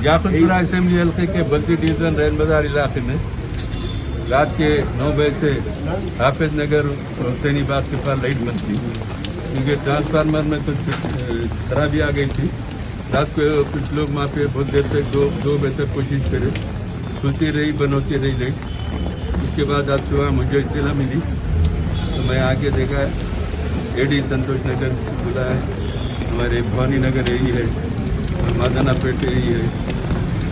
Yakutpura assembly हल्के के बल्दी division रैन बाजार इलाके में रात के 9 बजे से हाफिज नगर और हुसैनी बाग के पास लाइट बंद थी क्योंकि ट्रांसफार्मर में कुछ खराबी आ गई थी। रात को कुछ लोग वहाँ पे बहुत देर तक दो बजे तक कोशिश करे, खुलती रही बंद होती रही लाइट। उसके बाद आज सुबह मुझे इत्तला मिली तो मैं आके देखा एडी संतोष नगर खुला है, हमारे भवानी नगर यही है, मादना पेट यही है,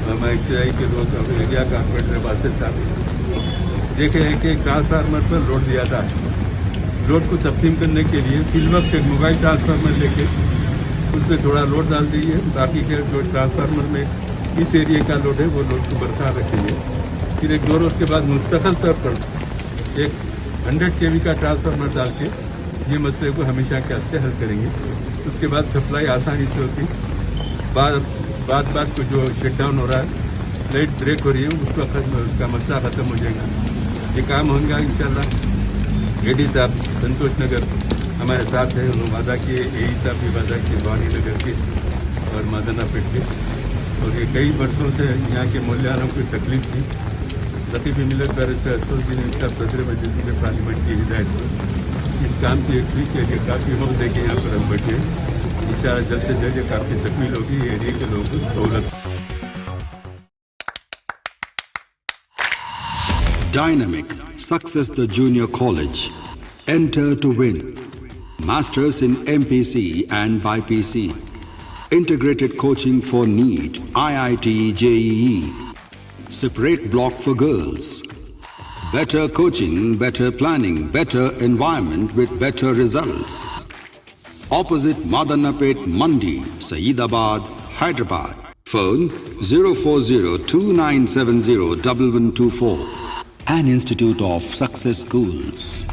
हमारे XI के लोग एरिया कारपोरेटर वास्ते था। देखे हैं कि ट्रांसफार्मर पर लोड दिया था। लोड को तकसीम करने के लिए फिलवक्त से मोबाइल ट्रांसफार्मर लेके उस पर थोड़ा लोड डाल दीजिए, बाकी के जो ट्रांसफार्मर में इस एरिया का लोड है वो लोड को बरकरार रखेंगे। फिर एक 2 रोज के बाद मुस्तकिल तौर पर एक 100 kV का ट्रांसफार्मर डाल के ये मसले को हमेशा के वास्ते हल करेंगे। उसके बाद सप्लाई आसानी से होती। बात को जो शटडाउन हो रहा है, लाइट ब्रेक हो रही है, उसका मसला खत्म हो जाएगा। ये काम होगा इंशाल्लाह। एडी साहब संतोष नगर हमारे साथ है, उन्होंने वादा किए, एई साहब भी वादा किए भवानी नगर के और मादना पेट के। और ये कई वर्षों से यहाँ के मूल्यांकन को तकलीफ थी। लतीफ़ मिलत बैरिस्टर असदुद्दीन साहब सदर मजलिस में पार्लियामेंट की हिदायत पर इस काम की एक वीक के लिए काफ़ी वक्त देके यहाँ पर हम बैठे। इंशाअल्लाह जल्द से जल्द काफ़ी तकमील होगी, एरिया के लोगों को सहूलत। Dynamic Success the Junior College. Enter to win. Masters in MPC and BPC. Integrated coaching for NEET, IIT, JEE. Separate block for girls. Better coaching, better planning, better environment with better results. Opposite Madanapet Mandi, Saeedabad, Hyderabad. Phone 04029701124. An Institute of Success Schools.